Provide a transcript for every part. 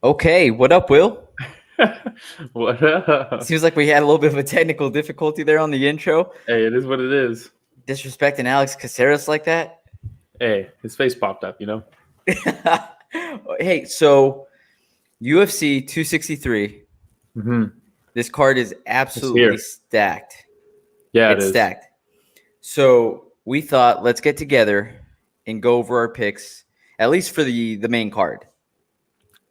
Okay, what up, Will? What up? Seems like we had a little bit of a technical difficulty there on the intro. Hey, it is what it is. Disrespecting Alex Caceres like that. Hey, his face popped up. Hey, so UFC 263. Mm-hmm. This card is It's absolutely here. stacked. Yeah, it It's is. stacked. So we thought let's get together and go over our picks, at least for the main card.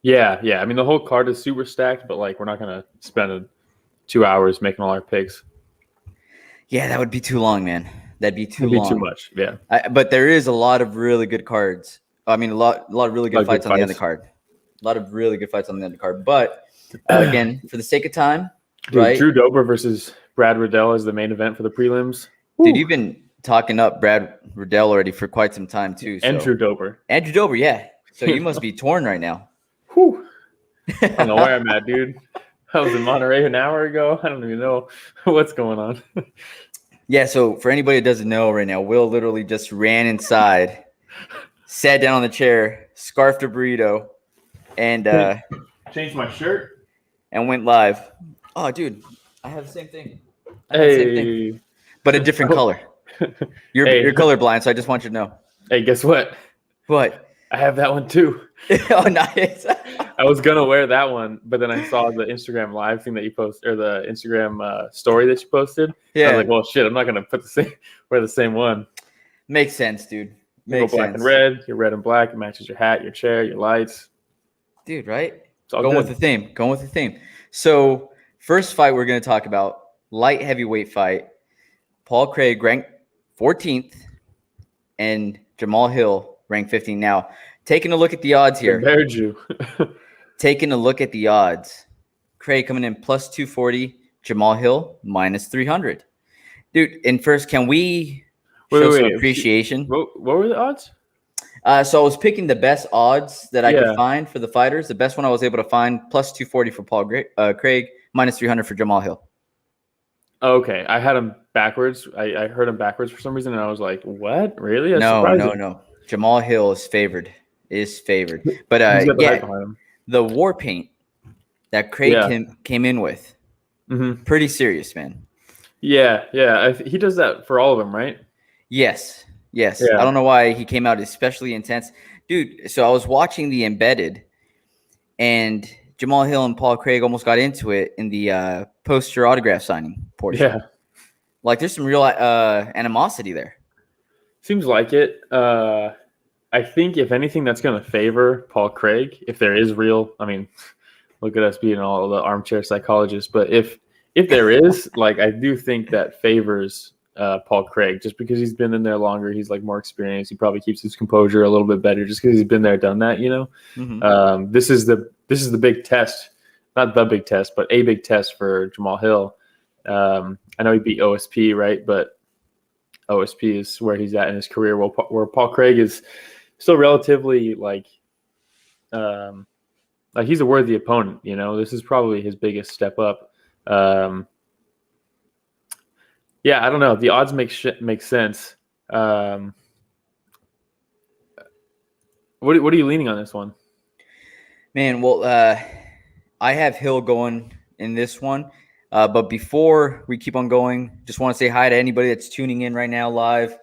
Yeah. I mean, the whole card is super stacked, but like, we're not gonna spend 2 hours making all our picks. Yeah, that would be too long, man. That'd be too It'd be too long. much. Yeah, But there is a lot of really good cards. I mean, a lot of really good like good fights on the fights, undercard. A lot of really good fights on the undercard. But again, for the sake of time, dude. right? Drew Dober versus Brad Riddell is the main event for the prelims. Dude, Woo. you've been talking up Brad Riddell already for quite some time too. And So Drew Dober. Andrew Dober, yeah. So you must be torn right now. Whew. I don't know where I'm at, dude. I was in Monterey an hour ago. I don't even know what's going on. Yeah. So for anybody that doesn't know right now, Will literally just ran inside, sat down on the chair, scarfed a burrito, and Changed my shirt. went live. Oh, dude, I have the same thing. I have the same thing, Hey. but a different color. You're Hey. colorblind, so I just want you to know. Hey, guess what? What? I have that one too. Oh, nice. I was gonna wear that one, but then I saw the Instagram live thing that you posted, or the Instagram story that you posted. I was Yeah, like, well, shit, I'm not gonna wear the same one. makes sense, dude. You go Makes black sense, and red. You're red and black. It matches your hat, your chair, your lights. dude. Right? It's all Going with good. the theme. Going with the theme. So, first fight we're going to talk about, light heavyweight fight. Paul Craig ranked 14th, and Jamal Hill ranked 15th. Now, taking a look at the odds here. Compared you. Taking a look at the odds. Craig coming in plus 240. Jamal Hill minus 300. Dude, and first, can we show some Wait. appreciation? What were the odds? So I was picking the best odds that I could Yeah. find for the fighters. The best one I was able to find, plus 240 for Paul Craig, minus 300 for Jamal Hill. Okay, I had them backwards. I heard them backwards for some reason, and I was like, "What? Really? That's No. surprising." Jamal Hill is favored. But He's got the hype yeah, behind him. the war paint that Craig Yeah. came in with, Mm-hmm. pretty serious, man. Yeah. He does that for all of them, right? Yes. I Yeah. don't know why he came out especially intense. Dude, so I was watching the embedded, and Jamal Hill and Paul Craig almost got into it in the poster autograph signing portion. Yeah. Like, there's some real animosity there. Seems like it. I think if anything, that's going to favor Paul Craig. If there is real, I mean, look at us being all the armchair psychologists. But if there is, like, I do think that favors Paul Craig just because he's been in there longer. He's like more experienced. He probably keeps his composure a little bit better just because he's been there, done that. Mm-hmm. This is the big test, not the big test, but a big test for Jamal Hill. I know he beat OSP, right? But OSP is where he's at in his career, where Paul Craig is still relatively like he's a worthy opponent. This is probably his biggest step up. Yeah, I don't know. The odds make sense. What are you leaning on this one? Man, well, I have Hill going in this one. But before we keep on going, just want to say hi to anybody that's tuning in right now live.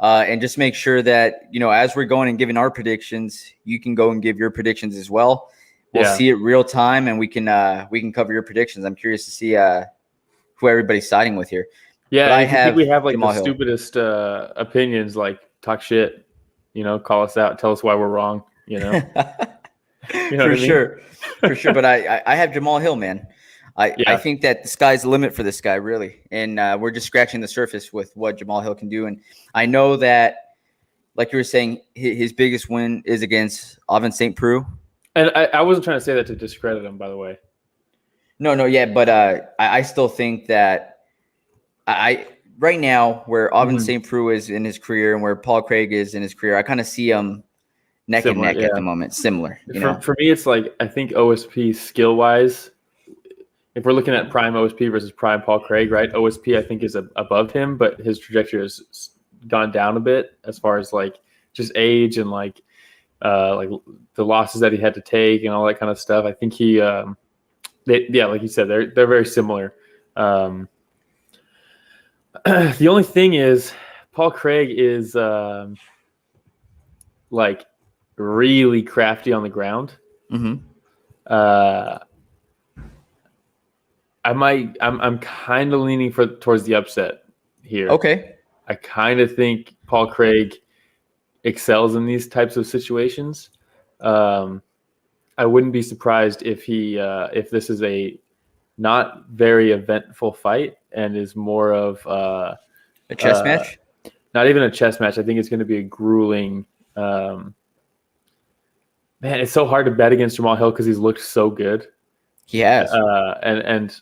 And just make sure that, as we're going and giving our predictions, you can go and give your predictions as well. We'll see it real time, and we can cover your predictions. I'm curious to see who everybody's siding with here. Yeah, but if you think we have like Jamal the Hill. stupidest opinions, like talk shit, call us out, tell us why we're wrong, For sure. But I have Jamal Hill, man. I think that the sky's the limit for this guy, really. And we're just scratching the surface with what Jamal Hill can do. And I know that, like you were saying, his biggest win is against Ovince St. Preux. And I wasn't trying to say that to discredit him, by the way. No, yeah. But I still think that right now, where Ovince St. Preux is in his career and where Paul Craig is in his career, I kind of see them neck and neck at the moment. Similar. For me, it's like I think OSP skill-wise, if we're looking at prime OSP versus prime Paul Craig, right? OSP I think is above him, but his trajectory has gone down a bit as far as like just age and like like the losses that he had to take and all that kind of stuff. I think he, like you said, they're very similar. The only thing is, Paul Craig is like really crafty on the ground. Mm-hmm. I'm kind of leaning towards the upset here. Okay. I kind of think Paul Craig excels in these types of situations. I wouldn't be surprised if if this is a not very eventful fight and is more of A chess match? not even a chess match. I think it's going to be a grueling. Man, it's so hard to bet against Jamal Hill because he's looked so good. He has. And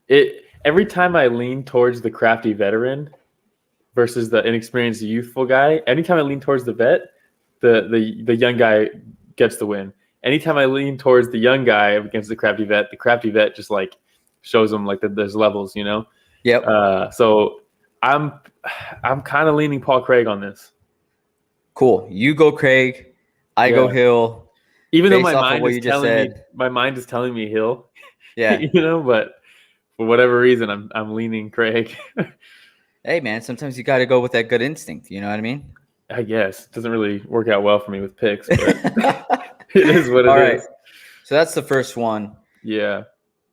it every time I lean towards the crafty veteran versus the inexperienced youthful guy, anytime I lean towards the vet, the young guy gets the win. Anytime I lean towards the young guy against the crafty vet just like shows him like that there's levels, you know? Yep. So I'm kind of leaning Paul Craig on this. Cool. You go Craig. I go Hill. Even though based off of what you just said. my mind is telling me Hill. Yeah. You know, but for whatever reason, I'm leaning Craig. Hey man, sometimes you got to go with that good instinct. You know what I mean? I guess it doesn't really work out well for me with picks, but it is what it is. All right. So that's the first one. Yeah.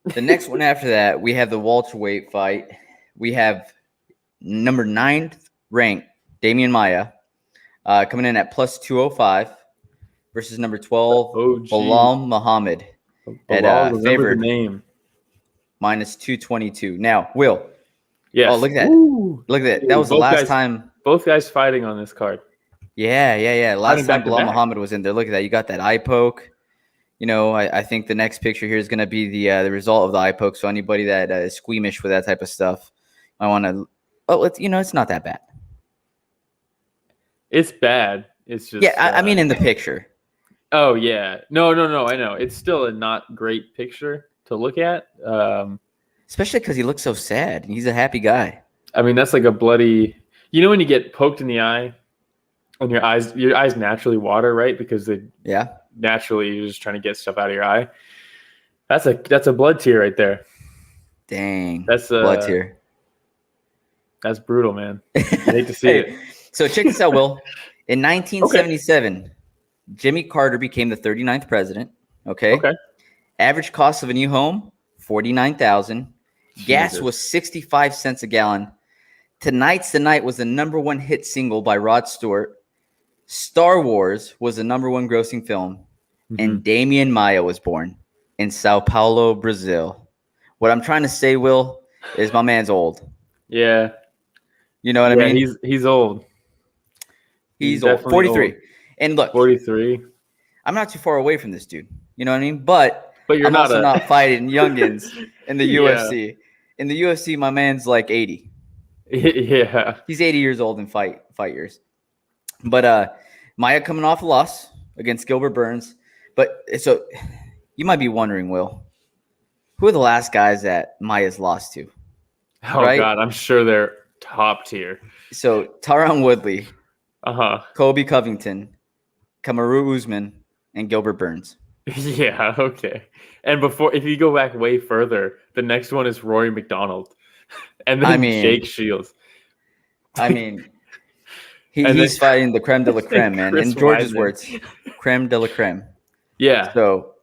The next one after that, we have the welterweight fight. We have number 9 ranked Damian Maia coming in at plus 205 versus number 12 Bilal Muhammad at favored name minus 222. Now, Will. Yes. Oh, look at that. Ooh. Look at that. That was the last time. Both guys fighting on this card. Yeah. Last time Bilal Muhammad was in there. Look at that. You got that eye poke. You know, I think the next picture here is going to be the result of the eye poke. So anybody that is squeamish with that type of stuff, I want to. Oh, it's not that bad. It's bad. It's just. Yeah, I mean in the picture. Oh yeah, no. I know it's still a not great picture to look at. Especially because he looks so sad. He's a happy guy. I mean, that's like a bloody. You know when you get poked in the eye, and your eyes naturally water, right? Because naturally you're just trying to get stuff out of your eye. That's a blood tear right there. Dang, that's a blood tear. That's brutal, man. I hate to see it. So check this out, Will. In 1977, Jimmy Carter became the 39th president. Okay. Average cost of a new home, $49,000. Gas was 65 cents a gallon. Tonight's the Night was the number 1 hit single by Rod Stewart. Star Wars was the number 1 grossing film. And Damian Maia was born in Sao Paulo, Brazil. What I'm trying to say, Will, is my man's old. Yeah. You know what I mean? He's old. He's old. 43. Old. And look. 43. I'm not too far away from this dude. You know what I mean? But you're I'm also not fighting youngins in the UFC. In the UFC, my man's like 80. Yeah. He's 80 years old in fight years. But Maia coming off a loss against Gilbert Burns. But so you might be wondering, Will, who are the last guys that Maia's lost to? Oh, right? God, I'm sure they're top tier. So Tyron Woodley, Kobe Covington, Kamaru Usman, and Gilbert Burns. Yeah, okay. And if you go back way further, the next one is Rory McDonald. And then Jake Shields. I mean, he's fighting the creme de la creme, man. In George's words, creme de la creme. Yeah. So.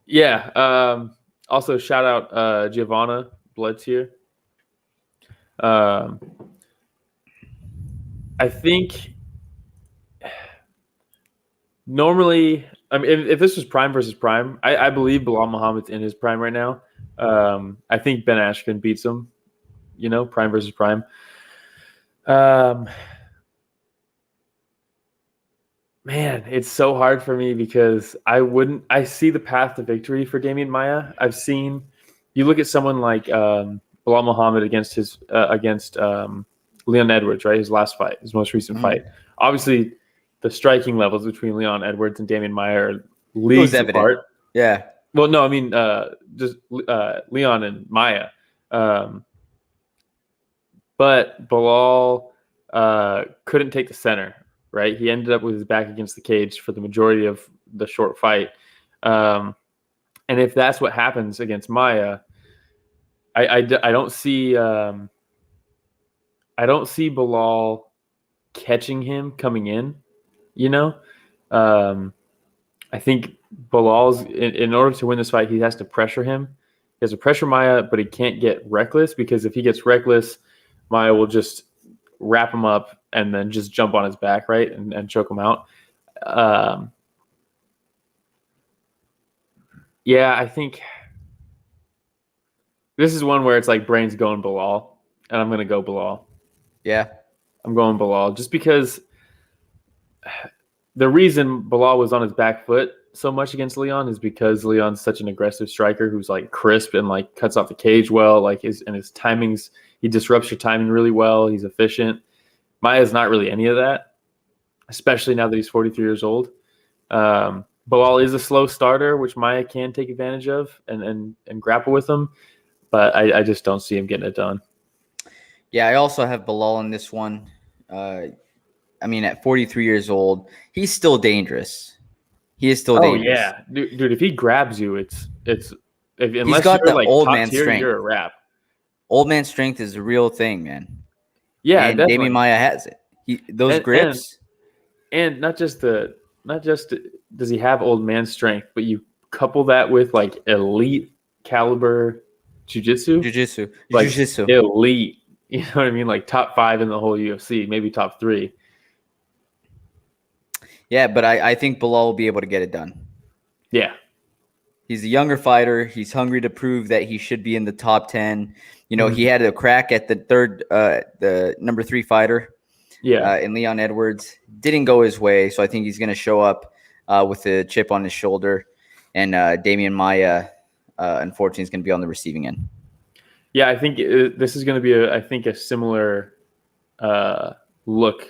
Yeah. Also, shout out Giovanna Bloodtier. I think normally, I mean, if this was prime versus prime, I believe Bilal Muhammad's in his prime right now. I think Ben Askren beats him, prime versus prime. Man, it's so hard for me because I see the path to victory for Damian Maia. You look at someone like Bilal Muhammad against Leon Edwards, right? His last fight, his most recent fight. Obviously, the striking levels between Leon Edwards and Damian Maia are leagues apart. Yeah. Well, no, I mean just Leon and Maia. But Bilal couldn't take the center right? He ended up with his back against the cage for the majority of the short fight. And if that's what happens against Maia, I don't see Bilal catching him coming in. I think Bilal's in order to win this fight, he has to pressure him. He has to pressure Maia, but he can't get reckless, because if he gets reckless, Maia will just wrap him up and then just jump on his back, right, and choke him out. Yeah, I think this is one where it's like brains going Bilal, and I'm going to go Bilal. Yeah. I'm going Bilal just because the reason Bilal was on his back foot so much against Leon is because Leon's such an aggressive striker who's like crisp and like cuts off the cage well, like his timings, he disrupts your timing really well. He's efficient. Maia's not really any of that, especially now that he's 43 years old. Bilal is a slow starter, which Maia can take advantage of and grapple with him, but I just don't see him getting it done. Yeah, I also have Bilal in this one. I mean, at 43 years old, he's still dangerous. He is still dangerous. Oh yeah, dude! If he grabs you, unless he's got you're the like old top man tier, strength. you're a wrap. Old man strength is a real thing, man. Yeah, and definitely. Damian Maia has it. Those grips, and not just does he have old man strength, but you couple that with like elite caliber jiu-jitsu, like elite. You know what I mean? Like top 5 in the whole UFC, maybe top 3. Yeah, but I think Bilal will be able to get it done. Yeah. He's a younger fighter. He's hungry to prove that he should be in the top 10. He had a crack at the number 3 fighter in Leon Edwards. Didn't go his way, so I think he's going to show up with a chip on his shoulder. And Damian Maia, unfortunately, is going to be on the receiving end. Yeah, I think this is going to be, a similar look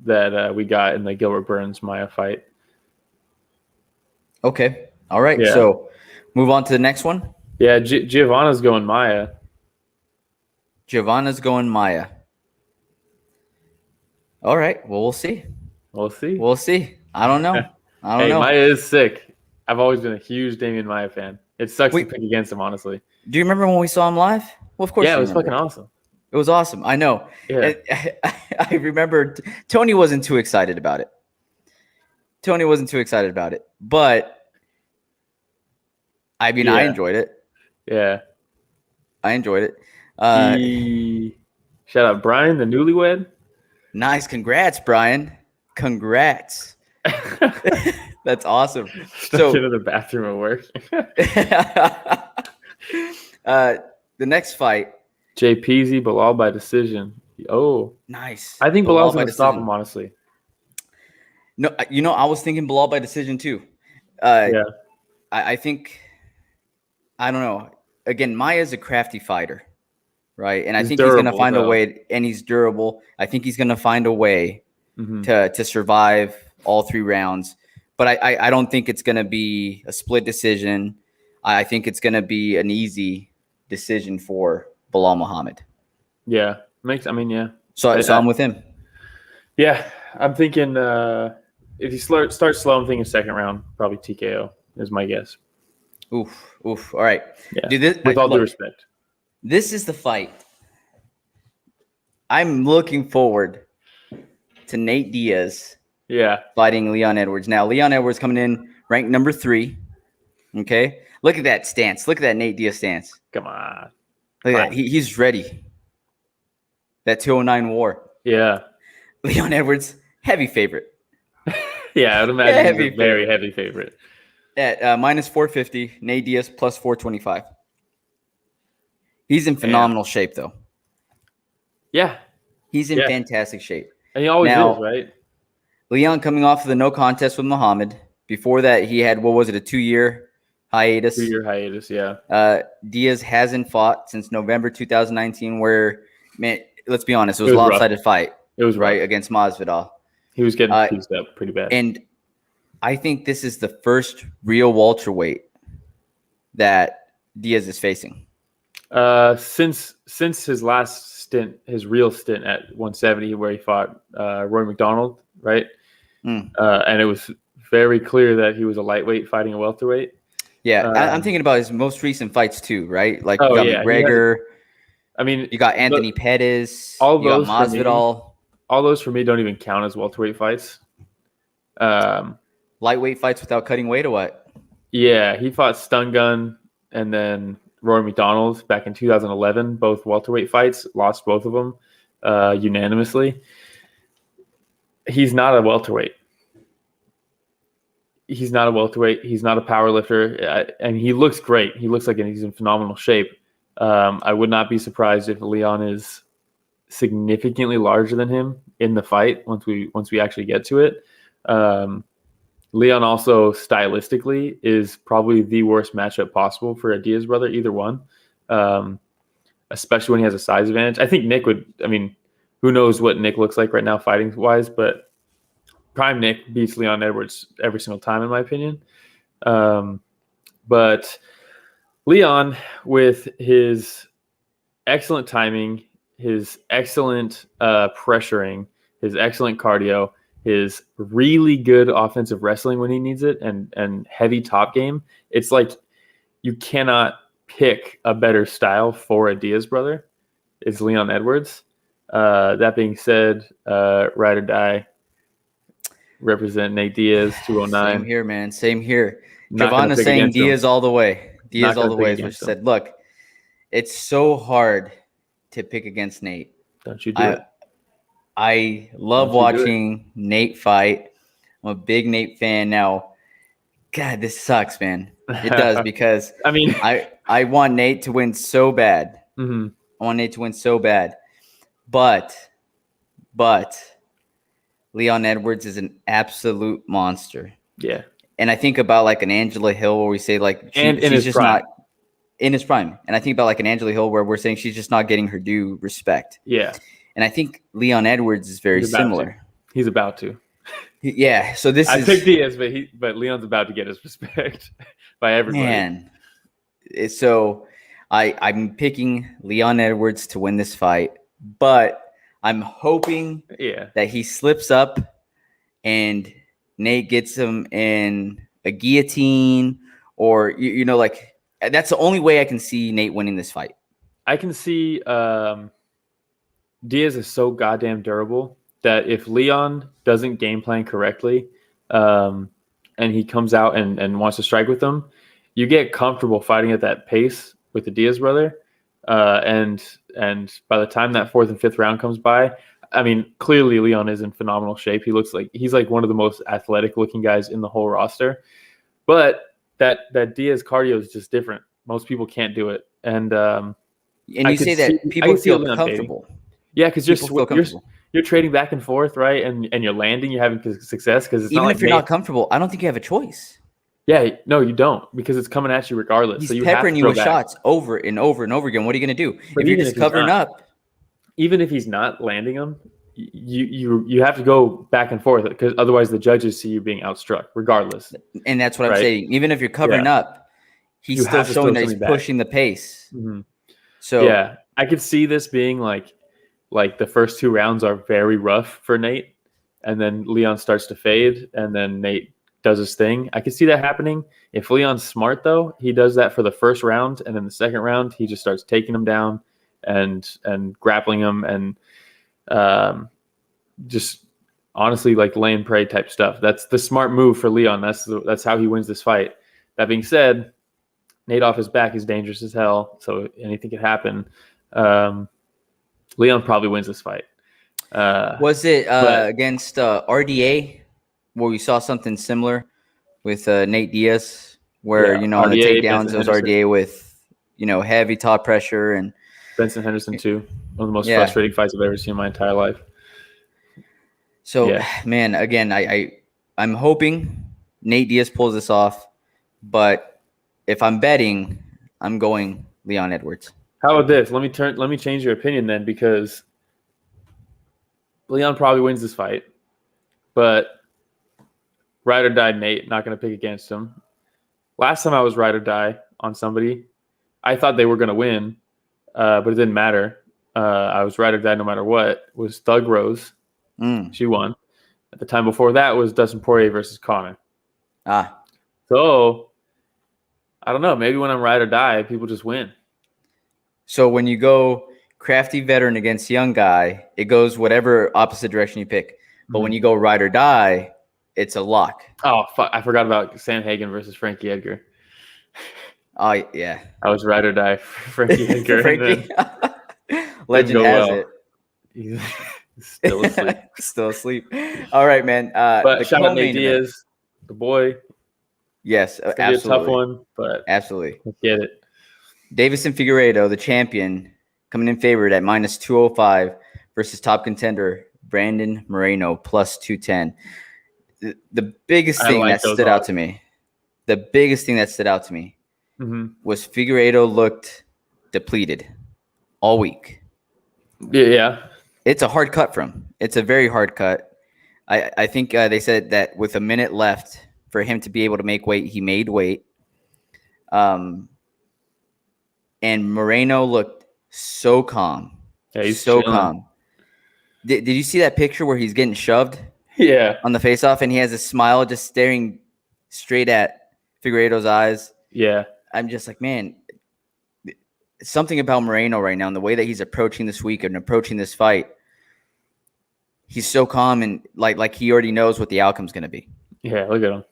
that we got in the Gilbert Burns-Maia fight. Okay. All right. Yeah. So move on to the next one. Yeah, Giovanna's going Maia. Giovanna's going Maia. All right. Well, we'll see. We'll see. I don't know. Maia is sick. I've always been a huge Damian Maia fan. It sucks to pick against him, honestly. Do you remember when we saw him live? Well, of course. Yeah, it was fucking awesome. It was awesome. I know. Yeah. I remember Tony wasn't too excited about it. But I mean, I enjoyed it. Yeah. I enjoyed it. Shout out Brian, the newlywed. Nice. Congrats, Brian. Congrats. That's awesome. So into the bathroom at work. The next fight. JPZ, Bilal by decision. Oh. Nice. I think Bilal's going to stop him, honestly. No, I was thinking Bilal by decision too. I think, I don't know. Again, Maia's a crafty fighter, right? And I think he's going to find a way, and he's durable. I think he's going to find a way to survive all 3 rounds. But I don't think it's going to be a split decision. I think it's going to be an easy decision for Bilal Muhammad. Yeah. So I'm with him. Yeah. I'm thinking if you start slow, I'm thinking second round, probably TKO is my guess. Oof. All right. Yeah. Dude, with all due respect. This is the fight. I'm looking forward to Nate Diaz fighting Leon Edwards. Now, Leon Edwards coming in ranked number 3. Okay? Look at that stance. Look at that Nate Diaz stance. Come on. Look at that. He's ready. That 209 war. Yeah. Leon Edwards, heavy favorite. Yeah, I would imagine he's a very heavy favorite. At minus 450, Nate Diaz plus 425. He's in phenomenal shape, though. Yeah. He's in fantastic shape. And he always is, right? Leon coming off of the no contest with Muhammad. Before that, he had, a 2-year hiatus? 2-year hiatus, yeah. Diaz hasn't fought since November 2019, where, man, let's be honest, it was a lopsided fight. It was right against Masvidal. He was getting teased up pretty bad. And I think this is the first real welterweight that Diaz is facing. Since his last stint, his real stint at 170, where he fought Roy McDonald right? Mm. And it was very clear that he was a lightweight fighting a welterweight. Yeah, I'm thinking about his most recent fights too, right? Like you Oh got yeah, McGregor, I mean, you got Anthony Pettis, all you got those for me, Masvidal. all those for me don't even count as welterweight fights. Lightweight fights without cutting weight or what? Yeah, he fought Stun Gun and then Rory McDonald back in 2011, both welterweight fights, lost both of them unanimously. He's not a welterweight. He's not a welterweight. He's not a power lifter, and he looks great. He looks like he's in phenomenal shape. I would not be surprised if Leon is significantly larger than him in the fight once we actually get to it. Leon also stylistically is probably the worst matchup possible for a Diaz brother, either one, especially when he has a size advantage. I think Nick would. I mean, who knows what Nick looks like right now fighting wise, but prime Nick beats Leon Edwards every single time, in my opinion. But Leon, with his excellent timing, his excellent pressuring, his excellent cardio, his really good offensive wrestling when he needs it, and heavy top game, it's like you cannot pick a better style for a Diaz brother. It's Leon Edwards. That being said, ride or die. Represent Nate Diaz, 209. Same here, man. Same here. Not going to Giovanna's pick saying against him. Diaz all the way. Diaz Not all going the to pick way is what she against him. said. Look, it's so hard to pick against Nate. Don't you do it. I love Don't you do it. watching Nate fight. I'm a big Nate fan now. God, this sucks, man. It does because I mean, I want Nate to win so bad. mhm. I want Nate to win so bad. But Leon Edwards is an absolute monster. Yeah. And I think about like an Angela Hill where we say like And in she's his just prime. not in his prime. And I think about like an Angela Hill where we're saying she's just not getting her due respect. Yeah. And I think Leon Edwards is very similar. He's about to. Yeah. So this I is picked Diaz, but Leon's about to get his respect by everybody. man. So I'm picking Leon Edwards to win this fight, but I'm hoping that he slips up and Nate gets him in a guillotine or, you know, like that's the only way I can see Nate winning this fight. I can see Diaz is so goddamn durable that if Leon doesn't game plan correctly and he comes out and wants to strike with them, you get comfortable fighting at that pace with the Diaz brother. And by the time that fourth and fifth round comes by, I mean, clearly Leon is in phenomenal shape. He looks like he's like one of the most athletic looking guys in the whole roster. But that Diaz cardio is just different. Most people can't do it. And you say that people feel comfortable. Yeah, because you're trading back and forth, right? And you're landing, you're having success because it's even not like if you're not comfortable, I don't think you have a choice. Yeah, no, you don't because it's coming at you regardless. He's so you peppering you with back. shots over and over and over again. What are you going to do But if you're just covering up? Even if he's not landing them, you have to go back and forth because otherwise the judges see you being outstruck regardless. And that's what I'm saying. Even if you're covering up, he's still showing that he's pushing the pace. Mm-hmm. So yeah, I could see this being like the first two rounds are very rough for Nate, and then Leon starts to fade, and then Nate does his thing. I could see that happening. If Leon's smart though, he does that for the first round, and then the second round he just starts taking him down and grappling him and just honestly like lay and pray type stuff. That's the smart move for Leon. That's how he wins this fight. That being said, Nate off his back is dangerous as hell, so anything could happen. Leon probably wins this fight. Was it against RDA where we saw something similar with Nate Diaz where, on the takedowns, it was RDA with, heavy top pressure and Benson Henderson too. One of the most frustrating fights I've ever seen in my entire life. So, man, again, I'm hoping Nate Diaz pulls this off, but if I'm betting, I'm going Leon Edwards. How about this? Let me change your opinion then, because Leon probably wins this fight, but ride or die Nate, not going to pick against him. Last time I was ride or die on somebody, I thought they were going to win, but it didn't matter. I was ride or die no matter what. It was Thug Rose. She won. The time before that was Dustin Poirier versus Conor. Ah, So I don't know. Maybe when I'm ride or die, people just win. so when you go crafty veteran against young guy, it goes whatever opposite direction you pick. But when you go ride or die, it's a lock. Oh, fuck. I forgot about Sam Hagen versus Frankie Edgar. Oh, yeah. I was ride or die for Frankie Edgar. Frankie. And Legend go has well. it. He's still asleep. Still asleep. All right, man. But The shout out Nate co-main event. Diaz, the boy. Yes, It's gonna be a tough absolutely. one, but Absolutely. let's get it. Davison Figueiredo, the champion, coming in favored at minus 205 versus top contender Brandon Moreno plus 210. The biggest I thing like that those stood out odds. to me, the biggest thing that stood out to me Mm-hmm. was Figueiredo looked depleted all week. Yeah. It's a hard cut from. It's a very hard cut. I think they said that with a minute left for him to be able to make weight, he made weight. And Moreno looked so calm. Yeah, he's so chilling. calm. Did you see that picture where he's getting shoved Yeah. on the face-off and he has a smile just staring straight at Figueiredo's eyes? Yeah. I'm just like, man, something about Moreno right now and the way that he's approaching this week and approaching this fight. He's so calm and like he already knows what the outcome's going to be. Yeah, look at him.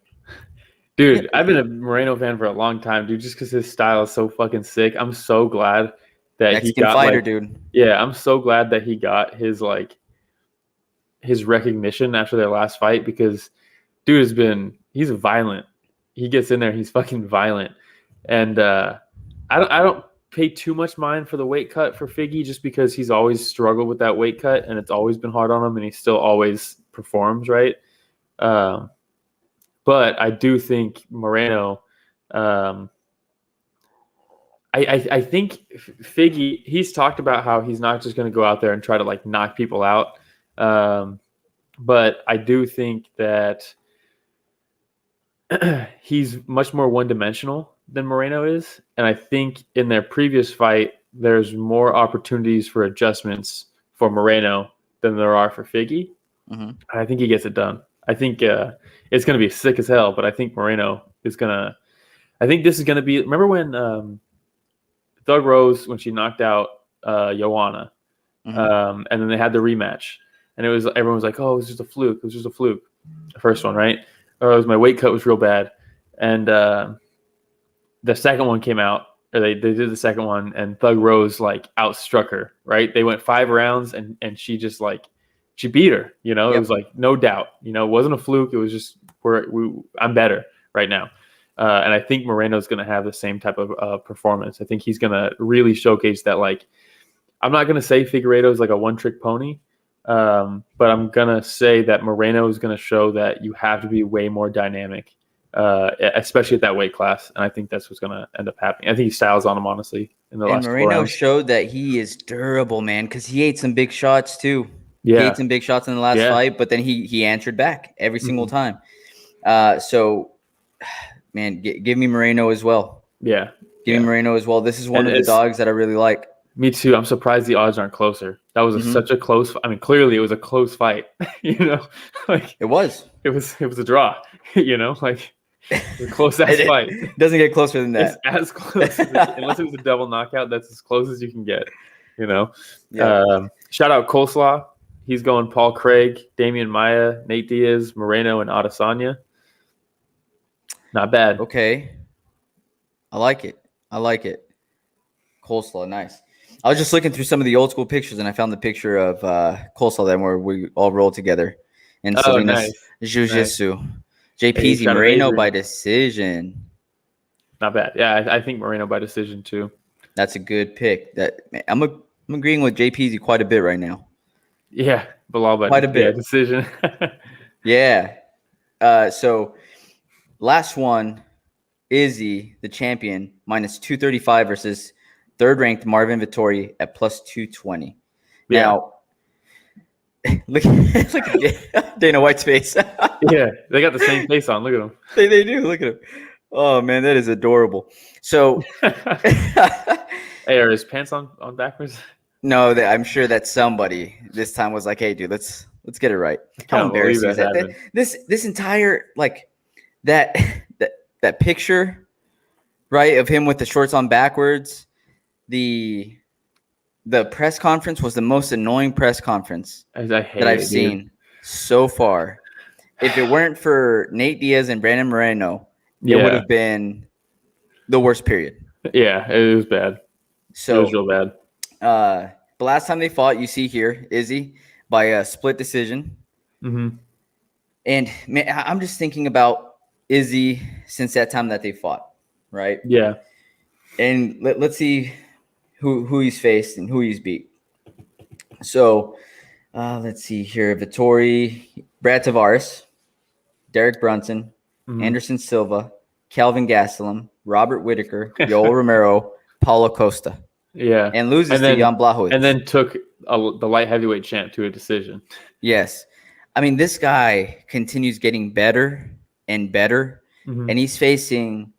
Dude, I've been a Moreno fan for a long time, dude, just because his style is so fucking sick. I'm so glad that Mexican he got fighter, like, dude. yeah, I'm so glad that he got his recognition after their last fight because dude he's violent. He gets in there, he's fucking violent. And I don't pay too much mind for the weight cut for Figgy just because he's always struggled with that weight cut and it's always been hard on him and he still always performs, right? But I do think Moreno, I think Figgy, he's talked about how he's not just going to go out there and try to like knock people out. But I do think that he's much more one-dimensional than Moreno is. And I think in their previous fight, there's more opportunities for adjustments for Moreno than there are for Figgy. Mm-hmm. And I think he gets it done. I think it's going to be sick as hell, but I think Moreno is going to – I think this is going to be – remember when Thug Rose, when she knocked out Joanna, Mm-hmm. and then they had the rematch. And everyone was like, oh, it was just a fluke. It was just a fluke. The first one, right? Or it was my weight cut was real bad. And the second one came out, or they did the second one, and Thug Rose like outstruck her, right? They went 5 rounds and she just like she beat her, you know. It was like no doubt, you know, it wasn't a fluke. It was just I'm better right now. And I think Moreno's going to have the same type of performance. I think he's going to really showcase that. Like, I'm not going to say Figueiredo is like a one-trick pony, but I'm going to say that Moreno is going to show that you have to be way more dynamic, especially at that weight class. And I think that's what's going to end up happening. I think he styles on him, honestly, in the last 4 Moreno rounds. showed that he is durable, man, because he ate some big shots too. Yeah. He ate some big shots in the last fight, but then he answered back every single time. So, man, give me Moreno as well. Yeah. Give me Moreno as well. This is one of the dogs that I really like. Me too. I'm surprised the odds aren't closer. That was such a close. I mean, clearly it was a close fight. You know, like it was. It was a draw. You know, like it was a close ass fight. It doesn't get closer than that. It's as close unless it was a double knockout. That's as close as you can get. You know. Yeah. Shout out Coleslaw. He's going Paul Craig, Damian Maia, Nate Diaz, Moreno, and Adesanya. Not bad. Okay. I like it. Coleslaw, nice. I was just looking through some of the old school pictures, and I found the picture of Coleslaw then where we all rolled together. And Salinas Jiu-Jitsu. Nice. JPZ Moreno by decision. Not bad. Yeah, I think Moreno by decision too. That's a good pick. I'm agreeing with JPZ quite a bit right now. Yeah, Bilal by quite a bit. Decision. Yeah. So last one, Izzy, the champion, minus 235 versus third-ranked Marvin Vettori at plus 220. Yeah. Now, look at Dana White's face. Yeah, they got the same face on. Look at them. They do. Look at him. Oh, man, that is adorable. So, hey, are his pants on backwards? No, I'm sure that somebody this time was like, hey, dude, let's Let's get it right. I How can't believe embarrassing is that that? happened. This entire like that that picture, right, of him with the shorts on backwards. The press conference was the most annoying press conference I that hate I've it, dude. seen so far. If it weren't for Nate Diaz and Brandon Moreno, it would Yeah, have been the worst period. yeah, it was bad. It was So, real bad. the last time they fought, you see here, Izzy, by a split decision. Mm-hmm. And man, I'm just thinking about Izzy since that time that they fought, right? Yeah. And let's see who he's faced and who he's beat. So, let's see here. Vettori, Brad Tavares, Derek Brunson, Mm-hmm. Anderson Silva, Calvin Gastelum, Robert Whitaker, Yoel Romero, Paulo Costa. Yeah. And loses And to then Jan Blachowicz. and then took the light heavyweight champ to a decision. Yes. I mean, this guy continues getting better and better. Mm-hmm. And he's facing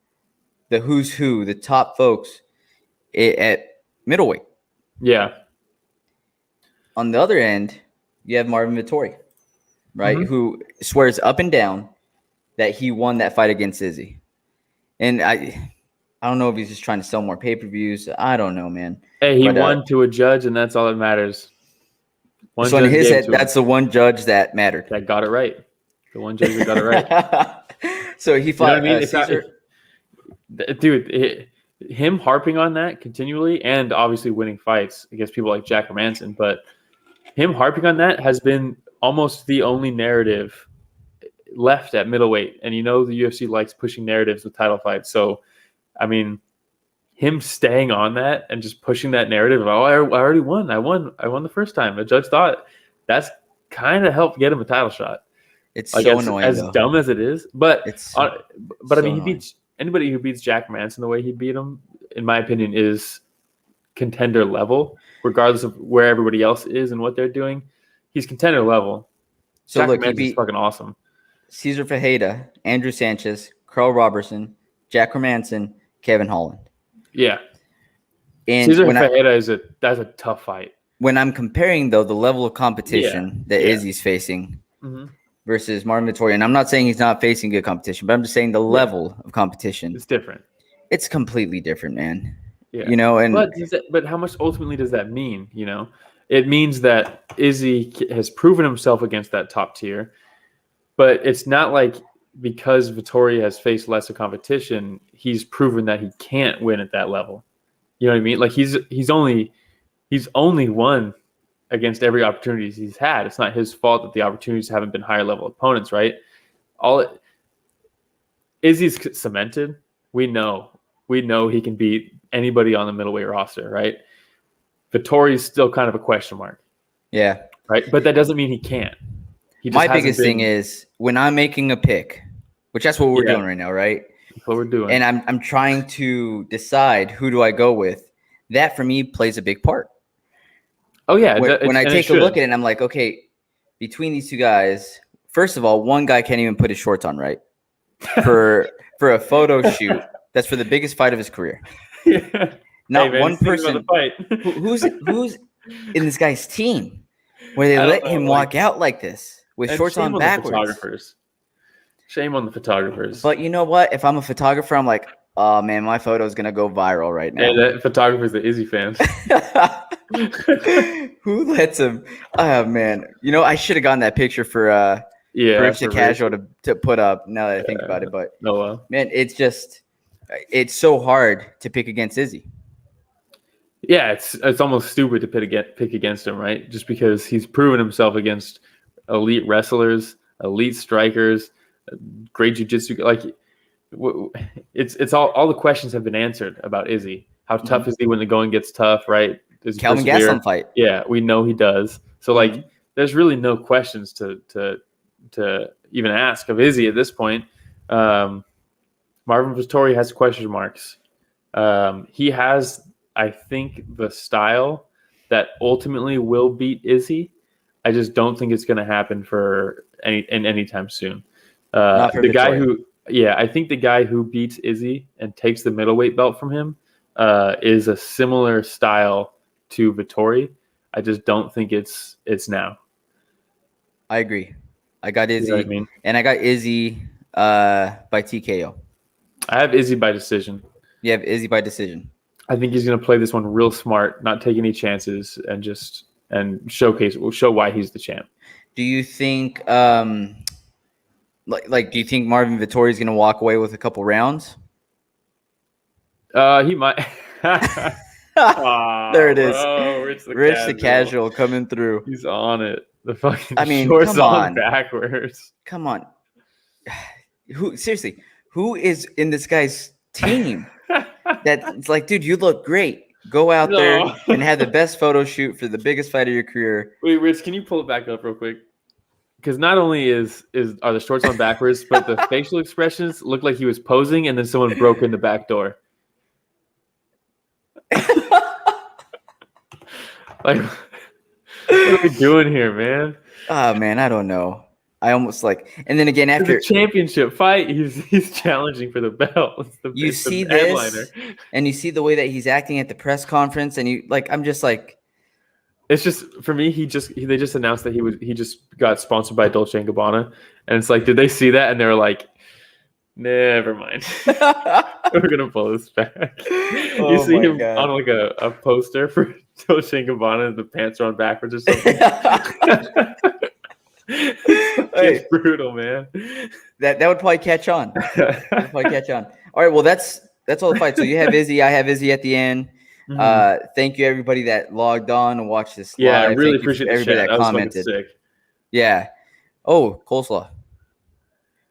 the who's who, the top folks at middleweight. Yeah. On the other end, you have Marvin Vettori, right, Mm-hmm. who swears up and down that he won that fight against Izzy. And I don't know if he's just trying to sell more pay-per-views. I don't know, man. Hey, he But, won to a judge, and that's all that matters. One so in judge his gave head, to him. that's the one judge that mattered. That got it right. The one judge that got it right. So he You know fought what I mean? Caesar. Dude, him harping on that continually, and obviously winning fights against people like Jack Hermanson, but him harping on that has been almost the only narrative left at middleweight. And you know the UFC likes pushing narratives with title fights. So, I mean, him staying on that and just pushing that narrative of, I already won. I won the first time. The judge thought that's kind of helped get him a title shot. It's Like, so annoying, as though. dumb as it is. But I mean, he beats anybody who beats Jack Manson the way he beat him, in my opinion, is contender level, regardless of where everybody else is and what they're doing. He's contender level. So Jack look, he Manson's beat fucking awesome. Cesar Fajeda, Andrew Sanchez, Carl Robertson, Jack Hermanson, Kevin Holland. Yeah. And Cesar Fajeda that's a tough fight. When I'm comparing, though, the level of competition that Izzy's facing versus Marvin Vettori, and I'm not saying he's not facing good competition, but I'm just saying the level of competition. It's different. It's completely different, man. Yeah. You know, and but how much ultimately does that mean? You know, it means that Izzy has proven himself against that top tier, but it's not like because Vettori has faced lesser competition, he's proven that he can't win at that level. You know what I mean? Like he's only won against every opportunity he's had. It's not his fault that the opportunities haven't been higher level opponents, right? Izzy's cemented. We know he can beat anybody on the middleweight roster, right? Vettori's still kind of a question mark. Yeah. Right? But that doesn't mean he can't. My biggest thing is when I'm making a pick, which that's what we're doing right now, right? That's what we're doing. And I'm trying to decide who do I go with. That for me plays a big part. Oh yeah. When I take a look at it, I'm like, okay, between these two guys, first of all, one guy can't even put his shorts on right for a photo shoot. That's for the biggest fight of his career. Yeah. Not one person who's in this guy's team where they let him walk out like this with shorts on backwards. Shame on the photographers. But you know what? If I'm a photographer, I'm like, oh man, my photo is gonna go viral right now. Yeah, that photographer's the Izzy fans. Who lets him? Oh man, you know I should have gotten that picture for Rich the Casual to put up. Now that I think about it, but man, it's so hard to pick against Izzy. Yeah, it's almost stupid to pick against him, right? Just because he's proven himself against elite wrestlers, elite strikers, great jiu-jitsu. Like it's all the questions have been answered about Izzy. How tough is he when the going gets tough, right? Does Calvin Gastelum fight. Yeah, we know he does. So like there's really no questions to even ask of Izzy at this point. Marvin Vettori has question marks. He has, I think, the style that ultimately will beat Izzy. I just don't think it's going to happen anytime soon. I think the guy who beats Izzy and takes the middleweight belt from him is a similar style to Vettori. I just don't think it's now. I agree. I got Izzy, You know what I mean? and I got Izzy by TKO. I have Izzy by decision. You have Izzy by decision. I think he's going to play this one real smart, not take any chances, and show why he's the champ. Do you think do you think Marvin Vettori is going to walk away with a couple rounds? He might. There it is. Bro, Rich the casual coming through. He's on it. The fucking I mean, shorts come on. backwards. Come on. Seriously, who is in this guy's team? That's like, dude, you look great. Go out there and have the best photo shoot for the biggest fight of your career. Wait, Rich, can you pull it back up real quick? Because not only are the shorts on backwards, but the facial expressions look like he was posing and then someone broke in the back door. Like, what are we doing here, man? Oh man, I don't know. I almost and then again after the championship fight, he's challenging for the belt. You see this, and you see the way that he's acting at the press conference, and I'm just like, it's just for me. They just announced that he just got sponsored by Dolce & Gabbana, and it's like, did they see that? And they were like, never mind. We're gonna pull this back. You see him on like a poster for Dolce & Gabbana, and the pants are on backwards or something. It's brutal, man. That would probably catch on. All right, well that's all the fights. So you have Izzy, I have Izzy at the end. Mm-hmm. Thank you everybody that logged on and watched this. Yeah, live. I really appreciate everybody that commented. Sick. Yeah. Oh, coleslaw.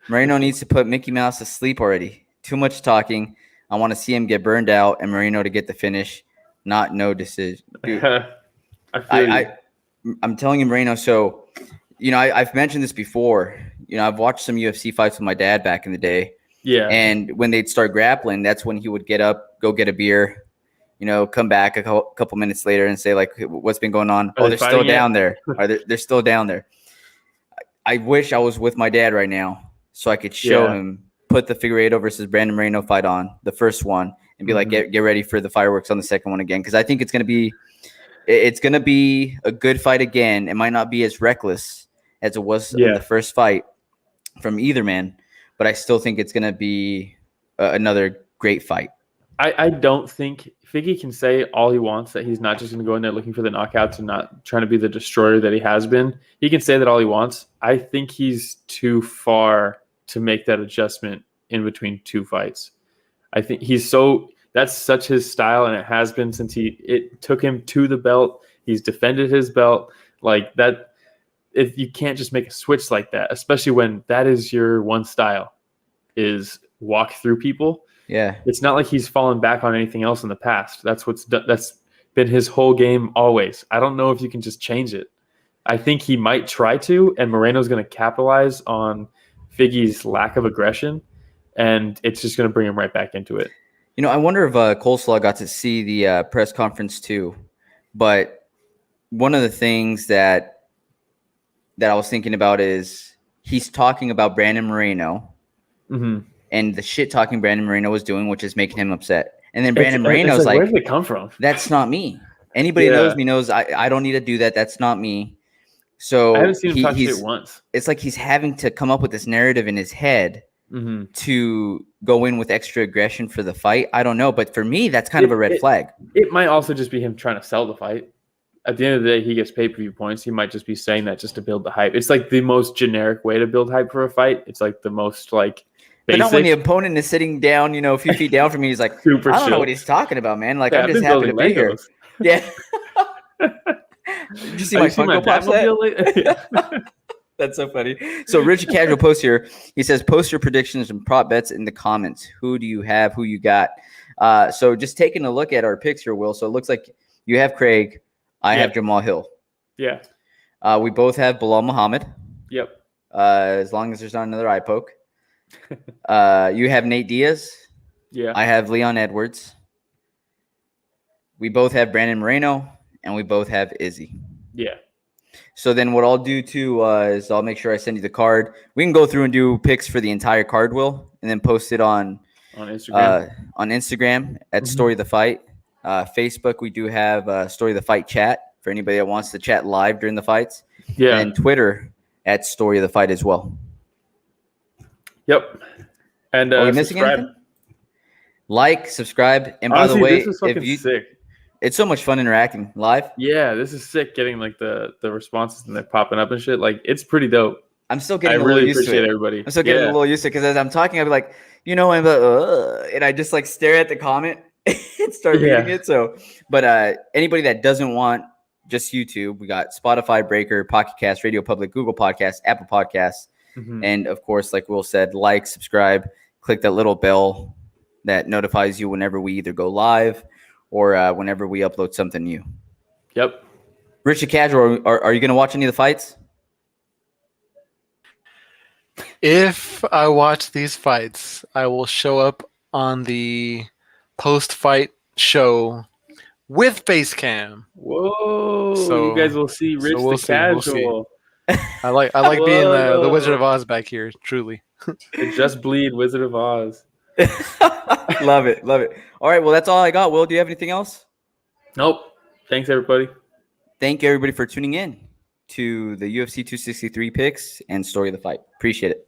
Moreno needs to put Mickey Mouse to sleep already. Too much talking. I want to see him get burned out and Moreno to get the finish. Not no decision. Dude, I'm telling you, Moreno. So, I've mentioned this before. I've watched some UFC fights with my dad back in the day. Yeah. And when they'd start grappling, that's when he would get up, go get a beer, come back a couple minutes later and say, like, what's been going on? Oh, they're still down there. They're still down there. I wish I was with my dad right now so I could show him, put the figure 8 versus Brandon Moreno fight on, the first one, and be like, get ready for the fireworks on the second one again. Because I think it's going to be a good fight again. It might not be as reckless as it was in the first fight from either man, but I still think it's going to be another great fight. I don't think Figgy can say all he wants, that he's not just going to go in there looking for the knockouts and not trying to be the destroyer that he has been. He can say that all he wants. I think he's too far to make that adjustment in between two fights. I think that's such his style, and it has been since it took him to the belt. He's defended his belt like that. If you can't just make a switch like that, especially when that is your one style, is walk through people. Yeah, it's not like he's fallen back on anything else in the past. That's been his whole game always. I don't know if you can just change it. I think he might try to, and Moreno's going to capitalize on Figgy's lack of aggression, and it's just going to bring him right back into it. I wonder if Coleslaw got to see the press conference too. But one of the things that I was thinking about is he's talking about Brandon Moreno. Mm-hmm. And the shit talking Brandon Moreno was doing, which is making him upset. And then Brandon Moreno's like, where did it come from? That's not me. Anybody that knows me knows I don't need to do that. That's not me. So I haven't seen him talk shit once. It's like he's having to come up with this narrative in his head to go in with extra aggression for the fight. I don't know. But for me, that's kind of a red flag. It might also just be him trying to sell the fight. At the end of the day, he gets pay-per-view points. He might just be saying that just to build the hype. It's like the most generic way to build hype for a fight. It's like the most like basic. But not when the opponent is sitting down, a few feet down from me. He's like, I don't know what he's talking about, man. Like, I'm just happy to be here. Yeah. Did you see my Funko Pop set? That's so funny. So Richie Casual posts here. He says, post your predictions and prop bets in the comments. Who do you have? Who you got? So just taking a look at our picks here, Will. So it looks like you have Craig. I have Jamal Hill. Yeah. We both have Bilal Muhammad. Yep. As long as there's not another eye poke. You have Nate Diaz. Yeah. I have Leon Edwards. We both have Brandon Moreno, and we both have Izzy. Yeah. So then what I'll do too is I'll make sure I send you the card. We can go through and do picks for the entire card, Will, and then post it on Instagram at Story of the Fight. Facebook, we do have Story of the Fight chat for anybody that wants to chat live during the fights. Yeah. And Twitter, at Story of the Fight as well. Yep. And Are we missing subscribe. anything? Like, subscribe, and Honestly, by the way, this is fucking sick. It's so much fun interacting live. Yeah, this is sick. Getting like the responses and they're popping up and shit. Like it's pretty dope. I'm still getting a little used to it. Everybody. I'm still getting a little used to it because as I'm talking, I'll be like, I'm like, and I just like stare at the comment and start reading it. So, but anybody that doesn't want just YouTube, we got Spotify, Breaker, Pocket Cast, Radio Public, Google Podcasts, Apple Podcasts, and of course, like Will said, like, subscribe, click that little bell that notifies you whenever we either go live or whenever we upload something new. Yep. Richard Casual, are you going to watch any of the fights? If I watch these fights, I will show up on the post-fight show with face cam. Whoa! So you guys will see Rich the Casual. I like being the Wizard of Oz back here. Truly, the Just Bleed Wizard of Oz. Love it. All right, well, that's all I got. Will, do you have anything else? Nope. Thanks, everybody. Thank you, everybody, for tuning in to the UFC 263 picks and Story of the Fight. Appreciate it.